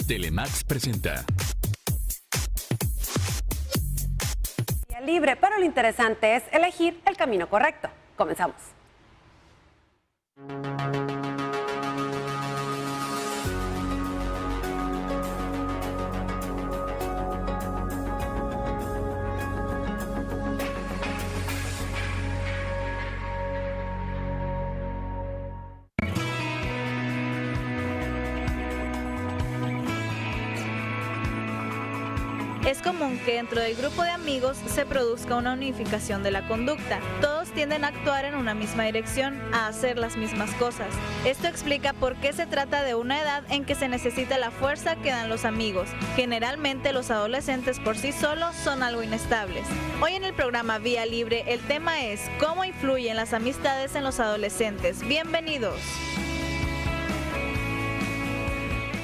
Telemax presenta. Libre, pero lo interesante es elegir el camino correcto. Comenzamos. Es común que dentro del grupo de amigos se produzca una unificación de la conducta. Todos tienden a actuar en una misma dirección, a hacer las mismas cosas. Esto explica por qué se trata de una edad en que se necesita la fuerza que dan los amigos. Generalmente los adolescentes por sí solos son algo inestables. Hoy en el programa Vía Libre el tema es ¿cómo influyen las amistades en los adolescentes? Bienvenidos.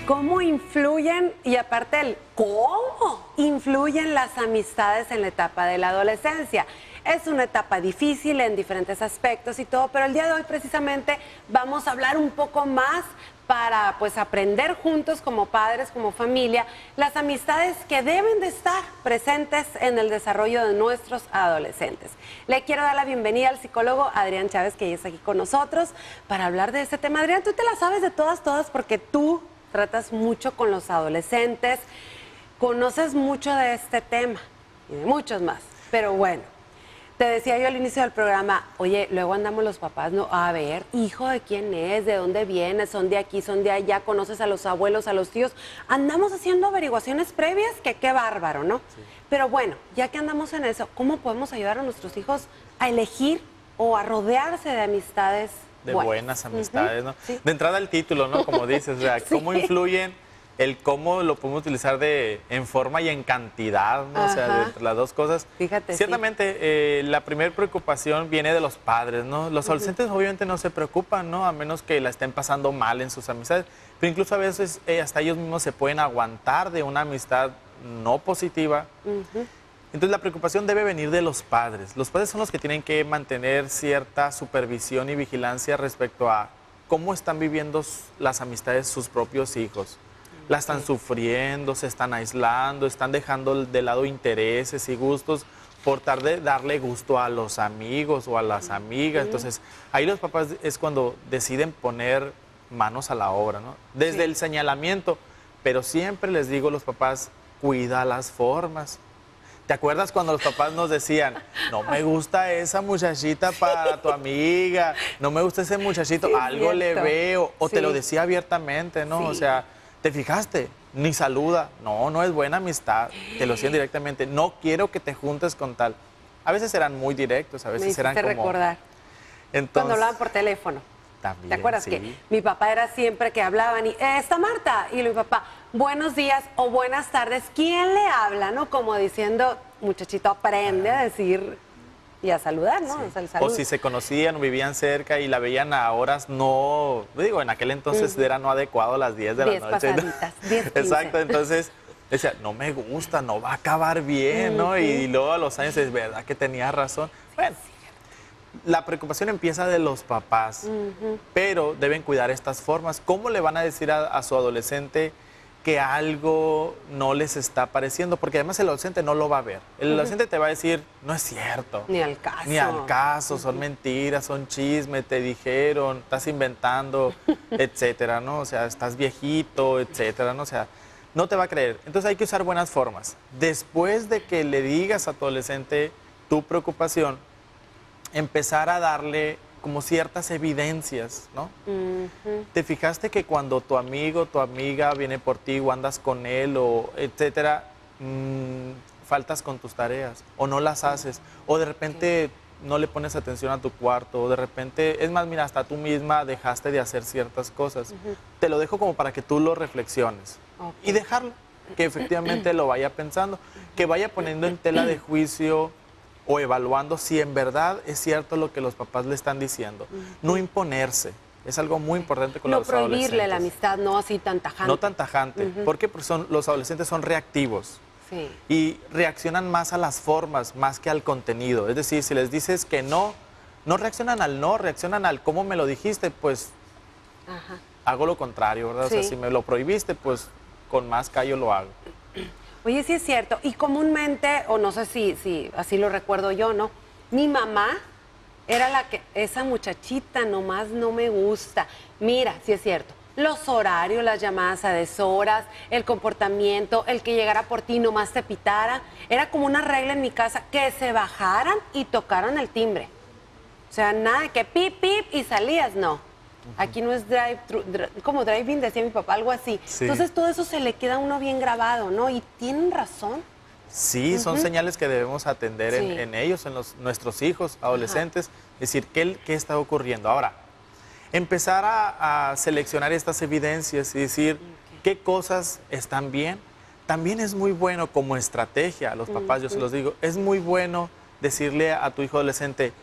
¿Cómo influyen, y aparte el cómo influyen las amistades en la etapa de la adolescencia? Es una etapa difícil en diferentes aspectos y todo, pero el día de hoy precisamente vamos a hablar un poco más para pues aprender juntos como padres, como familia, las amistades que deben de estar presentes en el desarrollo de nuestros adolescentes. Le quiero dar la bienvenida al psicólogo Adrián Chávez, que ya está aquí con nosotros para hablar de este tema. Adrián, tú te la sabes de todas, porque tú tratas mucho con los adolescentes, conoces mucho de este tema y de muchos más. Pero bueno, te decía yo al inicio del programa, oye, luego andamos los papás, ¿no? A ver, hijo de quién es, de dónde viene, son de aquí, son de allá, conoces a los abuelos, a los tíos. Andamos haciendo averiguaciones previas, que qué bárbaro, ¿no? Sí. Pero bueno, ya que andamos en eso, ¿cómo podemos ayudar a nuestros hijos a elegir o a rodearse de amistades de buenas amistades, ¿no? Sí. De entrada el título, ¿no? Como dices, o sea, cómo influyen, el cómo lo podemos utilizar en forma y en cantidad, ¿no? O sea, entre las dos cosas. Fíjate, ciertamente, la primera preocupación viene de los padres, ¿no? Los adolescentes obviamente no se preocupan, ¿no? A menos que la estén pasando mal en sus amistades. Pero incluso a veces hasta ellos mismos se pueden aguantar de una amistad no positiva. Entonces la preocupación debe venir de los padres. Los padres son los que tienen que mantener cierta supervisión y vigilancia respecto a cómo están viviendo las amistades sus propios hijos. La están sufriendo, se están aislando, están dejando de lado intereses y gustos por tratar de darle gusto a los amigos o a las amigas. Entonces ahí los papás es cuando deciden poner manos a la obra, ¿no? Desde el señalamiento, pero siempre les digo a los papás, cuida las formas. ¿Te acuerdas cuando los papás nos decían, no me gusta esa muchachita para tu amiga, no me gusta ese muchachito, sí, algo le veo? O te lo decía abiertamente, ¿no? Sí. O sea, ¿te fijaste? Ni saluda. No, no es buena amistad. Te lo decían directamente. No quiero que te juntes con tal. A veces eran muy directos, a veces eran como... recordar. Entonces, cuando hablaban por teléfono. También, ¿te acuerdas que mi papá era siempre que hablaban y está Marta? Y mi papá, buenos días o buenas tardes. ¿Quién le habla? ¿No? Como diciendo, muchachito, aprende a decir y a saludar, ¿no? Sí. O sea, el saludo. O si se conocían o vivían cerca y la veían a horas no, digo, en aquel entonces era no adecuado a las 10 de la noche. Pasaditas, 10, 15. Exacto, entonces decía, no me gusta, no va a acabar bien, ¿no? Y luego a los años es verdad que tenía razón. Bueno, la preocupación empieza de los papás, pero deben cuidar estas formas. ¿Cómo le van a decir a su adolescente que algo no les está pareciendo? Porque además el adolescente no lo va a ver. El adolescente te va a decir, no es cierto. Ni al caso. Ni al caso, son mentiras, son chismes, te dijeron, estás inventando, etcétera, ¿no? O sea, estás viejito, etcétera, ¿no? O sea, no te va a creer. Entonces hay que usar buenas formas. Después de que le digas a tu adolescente tu preocupación, empezar a darle como ciertas evidencias, ¿no? ¿Te fijaste que cuando tu amigo, tu amiga viene por ti o andas con él o etcétera, faltas con tus tareas o no las haces o de repente no le pones atención a tu cuarto o de repente, es más, mira, hasta tú misma dejaste de hacer ciertas cosas? Te lo dejo como para que tú lo reflexiones y dejarlo, que efectivamente lo vaya pensando, que vaya poniendo en tela de juicio o evaluando si en verdad es cierto lo que los papás le están diciendo. No imponerse. Es algo muy importante con los adolescentes. No prohibirle la amistad, no así tan tajante. No tan tajante. Porque los adolescentes son reactivos. Sí. Y reaccionan más a las formas, más que al contenido. Es decir, si les dices que no, no reaccionan al no, reaccionan al cómo me lo dijiste, pues hago lo contrario, ¿verdad? Sí. O sea, si me lo prohibiste, pues con más callo lo hago. Oye, sí es cierto. Y comúnmente, o no sé si así lo recuerdo yo, ¿no? Mi mamá era la que, esa muchachita nomás no me gusta. Mira, sí es cierto. Los horarios, las llamadas a deshoras, el comportamiento, el que llegara por ti y nomás te pitara. Era como una regla en mi casa que se bajaran y tocaran el timbre. O sea, nada de que pip, pip y salías, no. Aquí no es como drive-in, decía mi papá, algo así. Sí. Entonces todo eso se le queda a uno bien grabado, ¿no? Y tienen razón. Sí, son señales que debemos atender Sí. en ellos, en nuestros hijos, adolescentes. Es decir, ¿qué está ocurriendo? Ahora, empezar a seleccionar estas evidencias y decir qué cosas están bien. También es muy bueno como estrategia, a los papás yo se los digo, es muy bueno decirle a tu hijo adolescente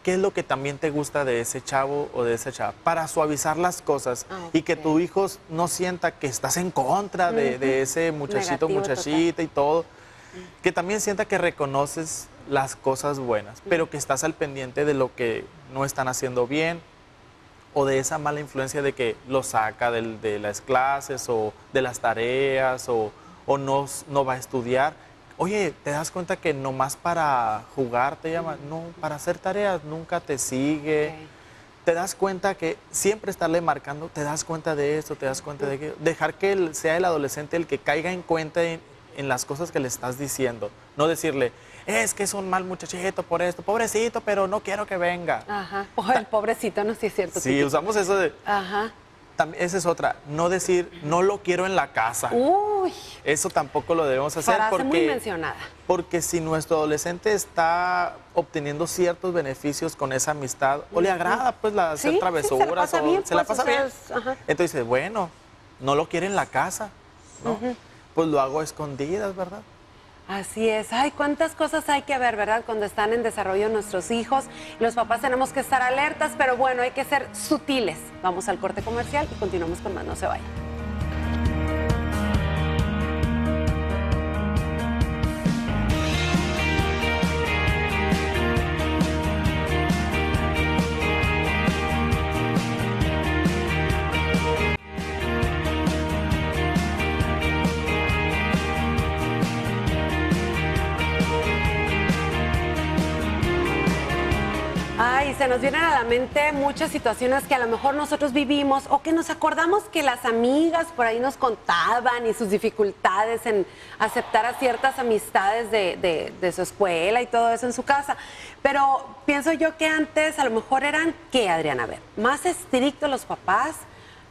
qué es lo que también te gusta de ese chavo o de esa chava, para suavizar las cosas y que tu hijo no sienta que estás en contra de ese muchachito, Negativo, muchachita y todo, que también sienta que reconoces las cosas buenas, pero que estás al pendiente de lo que no están haciendo bien, o de esa mala influencia de que lo saca de las clases o de las tareas o no va a estudiar. Oye, ¿te das cuenta que nomás para jugar te llama? No, para hacer tareas nunca te sigue. Ok. Te das cuenta que siempre estarle marcando, te das cuenta de esto, te das cuenta de que dejar que sea el adolescente el que caiga en cuenta en las cosas que le estás diciendo. No decirle, es que es un mal muchachito por esto, pobrecito, pero no quiero que venga. Ajá. O el pobrecito, no, sí es cierto. Sí, usamos eso de... Ajá. Esa es otra, no decir, no lo quiero en la casa. Uy, Eso tampoco lo debemos hacer frase muy mencionada. porque si nuestro adolescente está obteniendo ciertos beneficios con esa amistad o le agrada pues hacer Sí, travesuras se la pasa o bien, se la pues, pasa o sea, bien. ajá. Entonces, bueno, no lo quiere en la casa, ¿no? Pues lo hago a escondidas, ¿verdad? Así es. Ay, cuántas cosas hay que ver, ¿verdad? Cuando están en desarrollo nuestros hijos. Los papás tenemos que estar alertas, pero bueno, hay que ser sutiles. Vamos al corte comercial y continuamos con más. No se vayan. Ay, se nos vienen a la mente muchas situaciones que a lo mejor nosotros vivimos o que nos acordamos que las amigas por ahí nos contaban y sus dificultades en aceptar a ciertas amistades de su escuela y todo eso en su casa. Pero pienso yo que antes a lo mejor eran, ¿qué, Adriana? A ver, más estrictos los papás,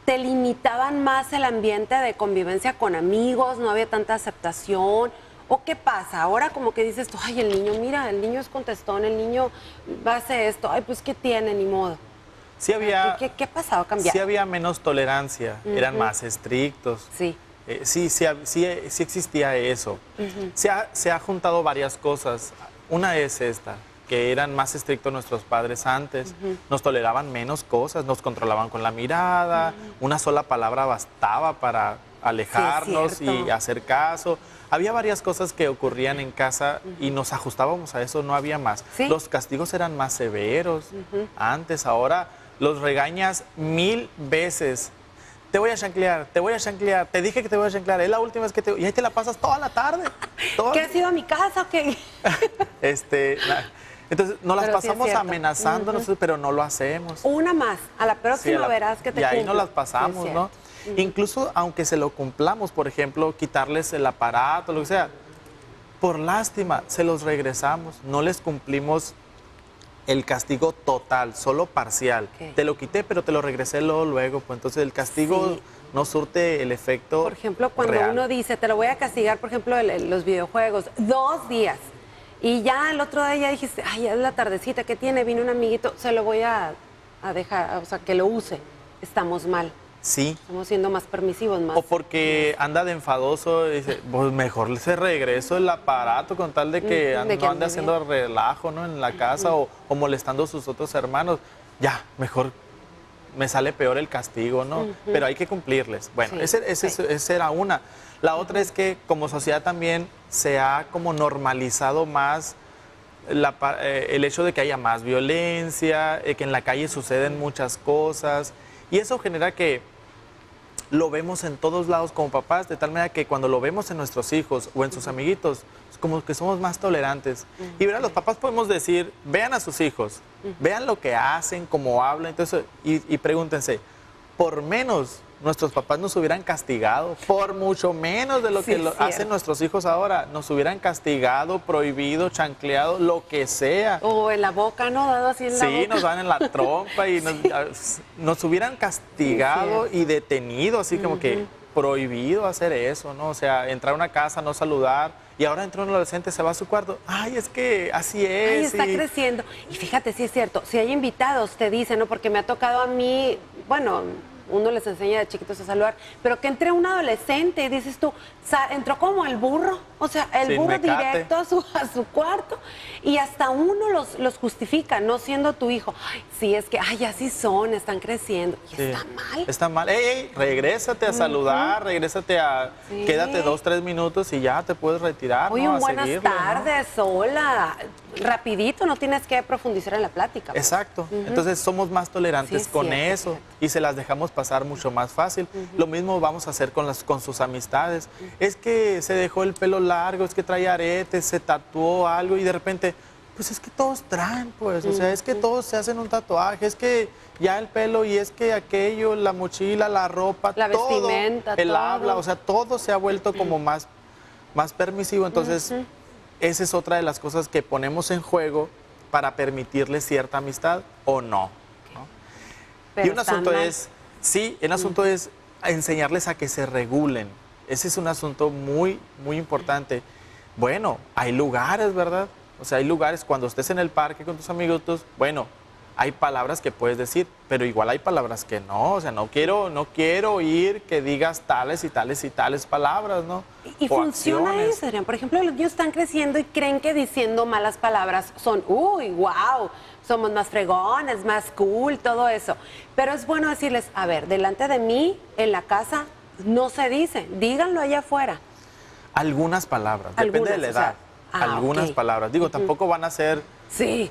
te limitaban más el ambiente de convivencia con amigos, no había tanta aceptación. ¿O qué pasa? Ahora como que dices tú, ay, el niño, mira, el niño es contestón, el niño hace esto, ay, pues, ¿qué tiene? Ni modo. Sí había, ¿Qué ha pasado? ¿Ha cambiado? sí había menos tolerancia, eran más estrictos. Sí. Sí existía eso. Se ha juntado varias cosas. Una es esta, que eran más estrictos nuestros padres antes, nos toleraban menos cosas, nos controlaban con la mirada, una sola palabra bastaba para alejarnos cierto. y hacer caso. Había varias cosas que ocurrían en casa y nos ajustábamos a eso, no había más. Sí. Los castigos eran más severos antes, ahora los regañas 1000 veces. Te voy a chanclear, te dije que te voy a chanclear, es la última vez que te... Y ahí te la pasas toda la tarde. ¿Qué has ido a mi casa o qué? Entonces, nos las Pero sí es pasamos cierto. amenazándonos, pero no lo hacemos. Una más. A la próxima verás que te Y ahí cumplo. nos las pasamos, Sí, es ¿no? Incluso aunque se lo cumplamos, por ejemplo, quitarles el aparato, lo que sea, por lástima, se los regresamos. No les cumplimos el castigo total, solo parcial. Ok. Te lo quité, pero te lo regresé luego. Pues entonces el castigo Sí. no surte el efecto Por ejemplo, cuando real. uno dice, te lo voy a castigar, por ejemplo, los videojuegos, 2 días. Y ya el otro día ya dijiste, ay, ya es la tardecita, ¿qué tiene? Vino un amiguito, se lo voy a dejar, o sea, que lo use. Estamos mal. Sí. Estamos siendo más permisivos, más. O porque anda de enfadoso y dice, pues mejor se regreso el aparato con tal de que de que no ande ande haciendo relajo, ¿no? En la casa o molestando a sus otros hermanos. Ya, mejor me sale peor el castigo, ¿no? Pero hay que cumplirles. Bueno, Sí, esa era una. La otra es que como sociedad también se ha como normalizado más el hecho de que haya más violencia, que en la calle suceden muchas cosas. Y eso genera que lo vemos en todos lados como papás, de tal manera que cuando lo vemos en nuestros hijos o en sus amiguitos, es como que somos más tolerantes. Y verá, los papás podemos decir, vean a sus hijos, vean lo que hacen, cómo hablan, entonces, y pregúntense, por menos nuestros papás nos hubieran castigado, por mucho menos de lo Sí, que cierto. hacen nuestros hijos ahora, nos hubieran castigado, prohibido, chancleado, lo que sea. O en la boca, ¿no? Dado así en la Sí, boca. nos dan en la trompa y nos hubieran castigado Sí, y detenido, así como que prohibido hacer eso, ¿no? O sea, entrar a una casa, no saludar, y ahora entra un adolescente, se va a su cuarto. Ay, es que así Ay, es. está creciendo. Y fíjate, sí es cierto, si hay invitados, te dicen, ¿no? Porque me ha tocado a mí, bueno, uno les enseña de chiquitos a saludar, pero que entre un adolescente y dices tú, entró como el burro, o sea, el Sin burro mecate. directo a su cuarto, y hasta uno los justifica, no siendo tu hijo. Ay, sí, es que, ay, así son, están creciendo. Y Sí. está mal. Está mal. Ey, regrésate a saludar, regrésate a... Sí. Quédate 2, 3 minutos y ya te puedes retirar, Oye, ¿no? un A buenas seguirle, ¿no? tardes, hola. Rapidito, no tienes que profundizar en la plática. pues. Exacto. Entonces somos más tolerantes Sí, es con cierto, eso fíjate. y se las dejamos pasar mucho más fácil. Lo mismo vamos a hacer con sus amistades. Es que se dejó el pelo largo, es que trae aretes, se tatuó algo y de repente, pues es que todos traen, pues. O sea, es que todos se hacen un tatuaje, es que ya el pelo y es que aquello, la mochila, la ropa, La todo, vestimenta, el todo. habla, o sea, todo se ha vuelto como más permisivo. Entonces, esa es otra de las cosas que ponemos en juego para permitirles cierta amistad o no. ¿no? Pero Y un están asunto mal. es, sí, el asunto es enseñarles a que se regulen. Ese es un asunto muy, muy importante. Bueno, hay lugares, ¿verdad? O sea, hay lugares, cuando estés en el parque con tus amigos, bueno, hay palabras que puedes decir, pero igual hay palabras que no. O sea, no quiero oír que digas tales y tales y tales palabras, ¿no? Y O funciona acciones. eso, Adrián. Por ejemplo, los niños están creciendo y creen que diciendo malas palabras son, uy, wow, somos más fregones, más cool, todo eso. Pero es bueno decirles, a ver, delante de mí, en la casa, no se dice, díganlo allá afuera. Algunas palabras, depende de la Algunas, o edad. sea, Algunas ok. palabras. Digo, tampoco van a ser Sí.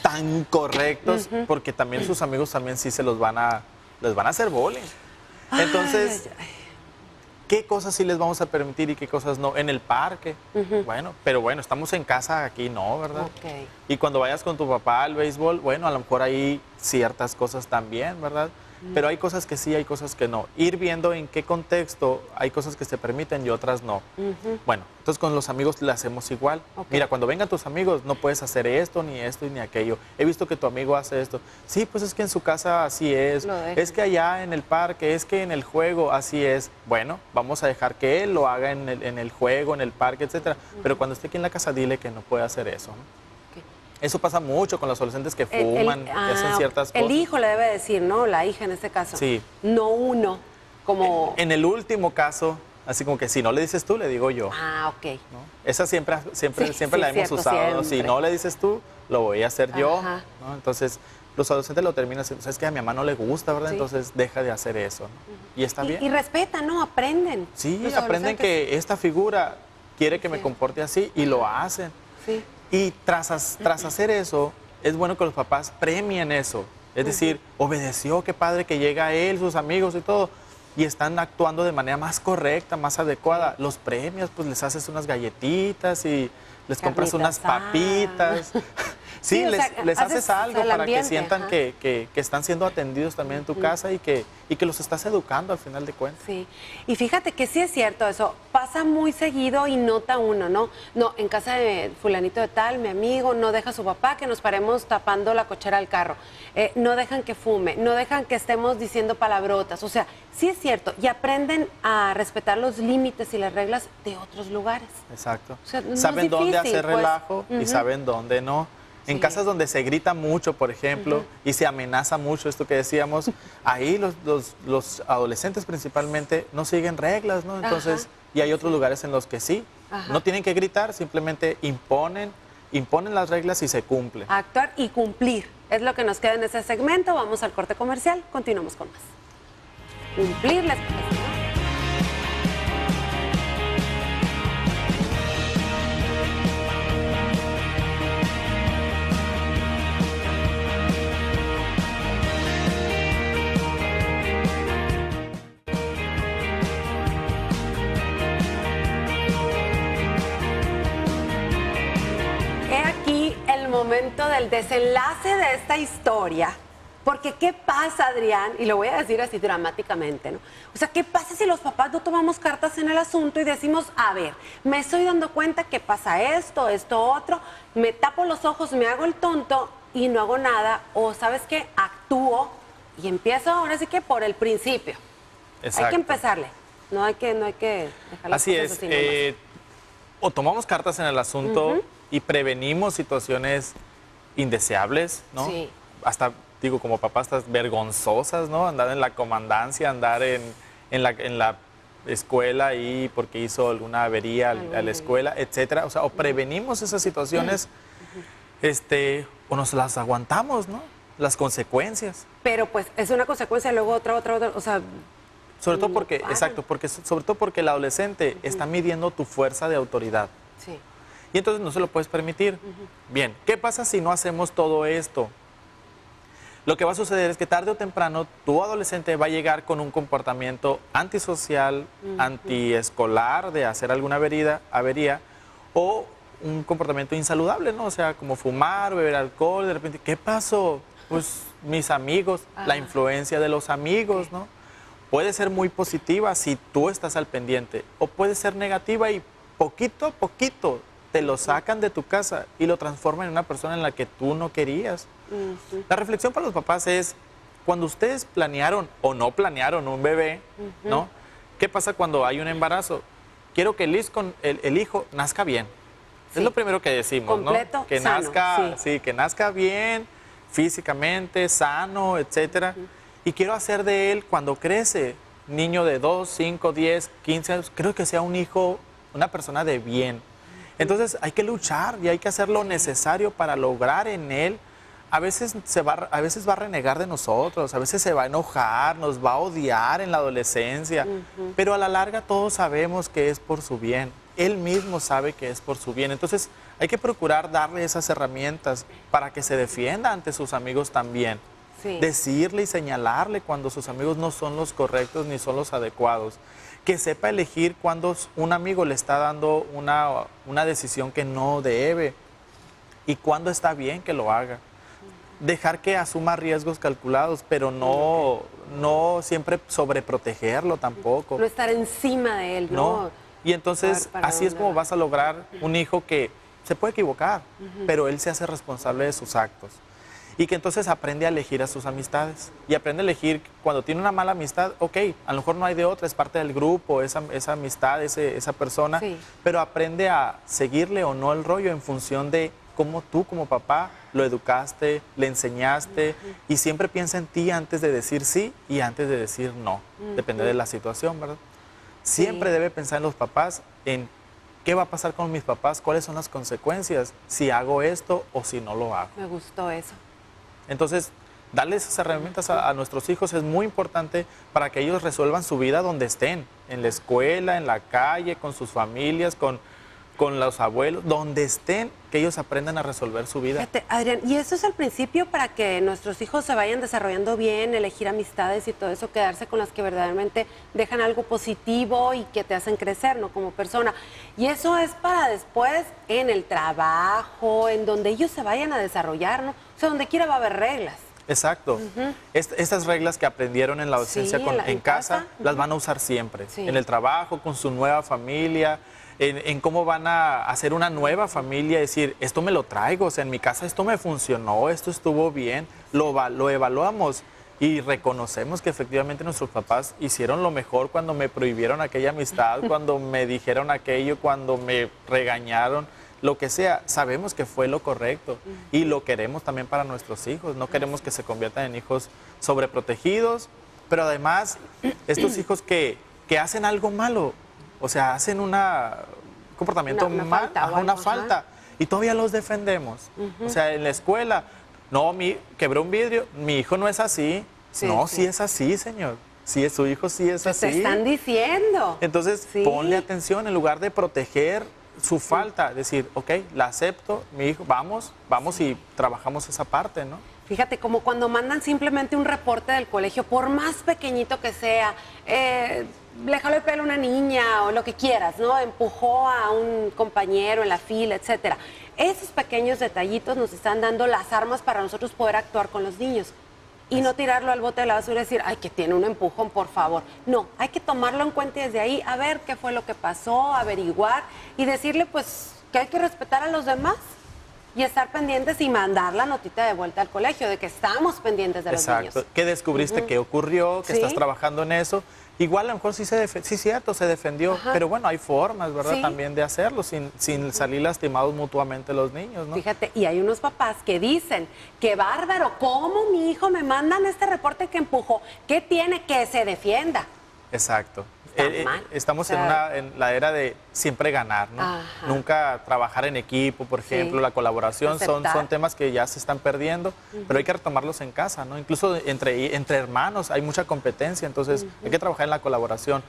tan correctos porque también sus amigos también sí les van a hacer bullying. Entonces, Ay, ay, ¿qué cosas sí les vamos a permitir y qué cosas no? En el parque, bueno, pero bueno, estamos en casa, aquí no, ¿verdad? Ok. Y cuando vayas con tu papá al béisbol, bueno, a lo mejor hay ciertas cosas también, ¿verdad? Pero hay cosas que sí, hay cosas que no. Ir viendo en qué contexto hay cosas que se permiten y otras no. Bueno, entonces con los amigos le hacemos igual. Ok. Mira, cuando vengan tus amigos no puedes hacer esto, ni aquello. He visto que tu amigo hace esto. Sí, pues es que en su casa así es. Lo dejan. Es que allá en el parque, es que en el juego así es. Bueno, vamos a dejar que él lo haga en el juego, en el parque, etcétera. Pero cuando esté aquí en la casa, dile que no puede hacer eso, ¿no? Ok. Eso pasa mucho con los adolescentes que fuman, que hacen ciertas cosas. El hijo le debe decir, ¿no? La hija en este caso. Sí. No uno, como... En el último caso, así como que si no le dices tú, le digo yo. Ah, ok. ¿no? Esa siempre Sí, la hemos cierto, usado. ¿no? Si siempre. no le dices tú, lo voy a hacer yo. Ajá. ¿no? Entonces, los adolescentes lo terminan haciendo. ¿Sabes que a mi mamá no le gusta, verdad? Sí. Entonces, deja de hacer eso. ¿no? Y está bien. Y respetan, ¿no? Aprenden. Sí, Los aprenden adolescentes. que esta figura quiere que me Sí. comporte así y lo hacen. Sí. Y tras hacer eso, es bueno que los papás premien eso. Es decir, obedeció, qué padre que llega él, sus amigos y todo, y están actuando de manera más correcta, más adecuada. Los premios, pues les haces unas galletitas y les compras Carnita unas asada. papitas. Sí, Sí, o sea, les haces haces algo el para que ambiente, sientan ajá. que están siendo atendidos también en tu casa y que los estás educando al final de cuentas. Sí, y fíjate que sí es cierto eso, pasa muy seguido y nota uno, ¿no? No, en casa de fulanito de tal, mi amigo, no deja a su papá que nos paremos tapando la cochera del carro, no dejan que fume, no dejan que estemos diciendo palabrotas, o sea, sí es cierto, y aprenden a respetar los límites y las reglas de otros lugares. Exacto. O sea, no es saben dónde difícil, hacer pues. relajo y saben dónde no. En Sí. casas donde se grita mucho, por ejemplo, y se amenaza mucho, esto que decíamos, ahí los adolescentes principalmente no siguen reglas, ¿no? Entonces, Ajá. y hay otros lugares en los que sí. Ajá. No tienen que gritar, simplemente imponen las reglas y se cumple. Actuar y cumplir, es lo que nos queda en ese segmento, vamos al corte comercial, continuamos con más. Cumplir las cosas, ¿no? del desenlace de esta historia, porque ¿qué pasa, Adrián? Y lo voy a decir así dramáticamente, ¿no? O sea, ¿qué pasa si los papás no tomamos cartas en el asunto y decimos, a ver, me estoy dando cuenta que pasa esto, esto, otro, me tapo los ojos, me hago el tonto y no hago nada, o ¿sabes qué? Actúo y empiezo ahora sí que por el principio. Exacto. Hay que empezarle, no hay que dejar las Así cosas es. así nomás. O tomamos cartas en el asunto y prevenimos situaciones indeseables, ¿no? Sí. Hasta, digo, como papás, estas vergonzosas, ¿no? Andar en la comandancia, andar en la escuela y porque hizo alguna avería a la escuela, etcétera. O sea, o prevenimos esas situaciones, o nos las aguantamos, ¿no? Las consecuencias. Pero pues es una consecuencia, luego otra, o sea... Sobre todo porque, Padre. exacto, sobre todo porque el adolescente está midiendo tu fuerza de autoridad. Sí. Y entonces no se lo puedes permitir. Bien, ¿qué pasa si no hacemos todo esto? Lo que va a suceder es que tarde o temprano tu adolescente va a llegar con un comportamiento antisocial, antiescolar, de hacer alguna avería, o un comportamiento insaludable, ¿no? O sea, como fumar, beber alcohol, de repente, ¿qué pasó? Pues mis amigos, la influencia de los amigos, ¿no? Puede ser muy positiva si tú estás al pendiente, o puede ser negativa y poquito a poquito te lo sacan de tu casa y lo transforman en una persona en la que tú no querías. La reflexión para los papás es, cuando ustedes planearon o no planearon un bebé, ¿no? ¿Qué pasa cuando hay un embarazo? Quiero que el hijo nazca bien. Sí. Es lo primero que decimos, completo, ¿no? Que sano, nazca, sí, que nazca bien, físicamente, sano, etcétera. Y quiero hacer de él, cuando crece, niño de 2, 5, 10, 15 años, creo que sea un hijo, una persona de bien. Entonces hay que luchar y hay que hacer lo necesario para lograr en él. A veces va a renegar de nosotros, a veces se va a enojar, nos va a odiar en la adolescencia, pero a la larga todos sabemos que es por su bien. Él mismo sabe que es por su bien. Entonces hay que procurar darle esas herramientas para que se defienda ante sus amigos también. Sí. Decirle y señalarle cuando sus amigos no son los correctos ni son los adecuados. Que sepa elegir cuando un amigo le está dando una decisión que no debe y cuándo está bien que lo haga. Dejar que asuma riesgos calculados, pero no siempre sobreprotegerlo tampoco. No estar encima de él, ¿no? Y entonces Para así es dónde como va. vas a lograr un hijo que se puede equivocar, pero él se hace responsable de sus actos. Y que entonces aprende a elegir a sus amistades. Y aprende a elegir, cuando tiene una mala amistad, ok, a lo mejor no hay de otra, es parte del grupo, esa amistad, esa persona, Sí. pero aprende a seguirle o no el rollo en función de cómo tú como papá lo educaste, le enseñaste, y siempre piensa en ti antes de decir sí y antes de decir no. Depende de la situación, ¿verdad? Siempre debe pensar en los papás, en qué va a pasar con mis papás, cuáles son las consecuencias si hago esto o si no lo hago. Me gustó eso. Entonces, darles esas herramientas a nuestros hijos es muy importante para que ellos resuelvan su vida donde estén, en la escuela, en la calle, con sus familias, con los abuelos, donde estén, que ellos aprendan a resolver su vida. Fíjate, Adrián, y eso es el principio para que nuestros hijos se vayan desarrollando bien, elegir amistades y todo eso, quedarse con las que verdaderamente dejan algo positivo y que te hacen crecer, ¿no? Como persona. Y eso es para después en el trabajo, en donde ellos se vayan a desarrollar, ¿no? O sea, donde quiera va a haber reglas. Exacto. Estas reglas que aprendieron en la docencia Sí, en casa, las van a usar siempre. Sí. En el trabajo, con su nueva familia, en cómo van a hacer una nueva familia, decir, esto me lo traigo, o sea, en mi casa esto me funcionó, esto estuvo bien, lo evaluamos y reconocemos que efectivamente nuestros papás hicieron lo mejor cuando me prohibieron aquella amistad, cuando me dijeron aquello, cuando me regañaron. Lo que sea, sabemos que fue lo correcto y lo queremos también para nuestros hijos. No queremos que se conviertan en hijos sobreprotegidos, pero además estos hijos que hacen algo malo, o sea, hacen un comportamiento Una mal, falta o algo, una ajá. falta, y todavía los defendemos. O sea, en la escuela, no, quebró un vidrio, mi hijo no es así. Sí, no, sí. sí es así, señor. Sí, su hijo sí es así. Te están diciendo. Entonces, Sí. ponle atención en lugar de proteger su falta, decir, ok, la acepto, mi hijo, vamos y trabajamos esa parte, ¿no? Fíjate, como cuando mandan simplemente un reporte del colegio, por más pequeñito que sea, le jaló el pelo a una niña o lo que quieras, ¿no? Empujó a un compañero en la fila, etcétera. Esos pequeños detallitos nos están dando las armas para nosotros poder actuar con los niños. Y no tirarlo al bote de la basura y decir, ay, que tiene un empujón, por favor. No, hay que tomarlo en cuenta y desde ahí a ver qué fue lo que pasó, averiguar y decirle, pues, que hay que respetar a los demás. Y estar pendientes y mandar la notita de vuelta al colegio de que estamos pendientes de los niños. ¿Qué descubriste? ¿Qué ocurrió? ¿Que Sí. estás trabajando en eso? Igual a lo mejor sí cierto, se defendió, Ajá. pero bueno, hay formas, ¿verdad? Sí. También de hacerlo sin salir lastimados mutuamente los niños, ¿no? Fíjate, y hay unos papás que dicen, qué bárbaro, ¿cómo mi hijo me mandan este reporte que empujó? ¿Qué tiene? Que se defienda. Exacto. Está mal. Estamos O sea, en la era de siempre ganar, ¿no? Ajá. Nunca trabajar en equipo, por ejemplo, Sí. la colaboración, son Aceptar. temas que ya se están perdiendo, pero hay que retomarlos en casa, ¿no? Incluso entre hermanos hay mucha competencia, entonces hay que trabajar en la colaboración.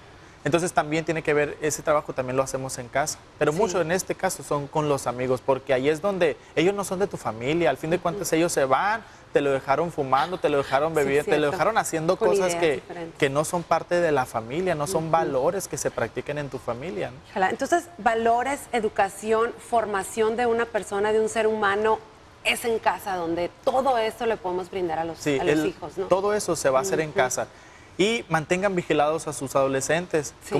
Entonces también tiene que ver, ese trabajo también lo hacemos en casa, pero Sí. mucho en este caso son con los amigos, porque ahí es donde ellos no son de tu familia, al fin de cuentas ellos se van, te lo dejaron fumando, te lo dejaron Sí, bebiendo, te lo cierto. dejaron haciendo Con cosas ideas que diferentes. no son parte de la familia, no son valores que se practiquen en tu familia, ¿no? Ojalá. Entonces, valores, educación, formación de una persona, de un ser humano, es en casa donde todo esto le podemos brindar a los, Sí, hijos, ¿no? todo eso se va a hacer en casa. Y mantengan vigilados a sus adolescentes. Sí.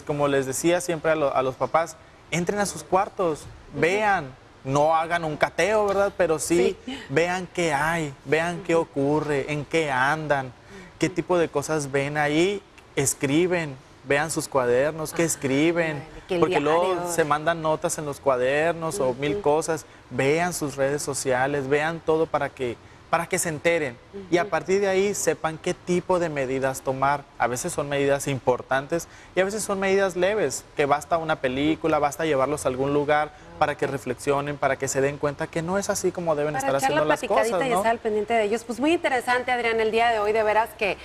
Como les decía siempre a los papás, entren a sus cuartos, vean, no hagan un cateo, ¿verdad? Pero sí, vean qué hay, vean qué ocurre, en qué andan, qué tipo de cosas ven ahí, escriben, vean sus cuadernos, qué escriben, que el porque luego diario. se mandan notas en los cuadernos o mil cosas, vean sus redes sociales, vean todo para que se enteren y a partir de ahí sepan qué tipo de medidas tomar. A veces son medidas importantes y a veces son medidas leves, que basta una película, basta llevarlos a algún lugar para que reflexionen, para que se den cuenta que no es así como deben Para estar echar haciendo la las platicadita cosas, y ¿no? estar al pendiente de ellos. Pues muy interesante, Adrián, el día de hoy, de veras que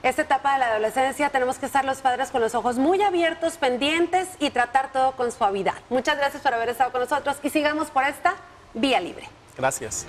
esta etapa de la adolescencia tenemos que estar los padres con los ojos muy abiertos, pendientes y tratar todo con suavidad. Muchas gracias por haber estado con nosotros y sigamos por esta vía libre. Gracias.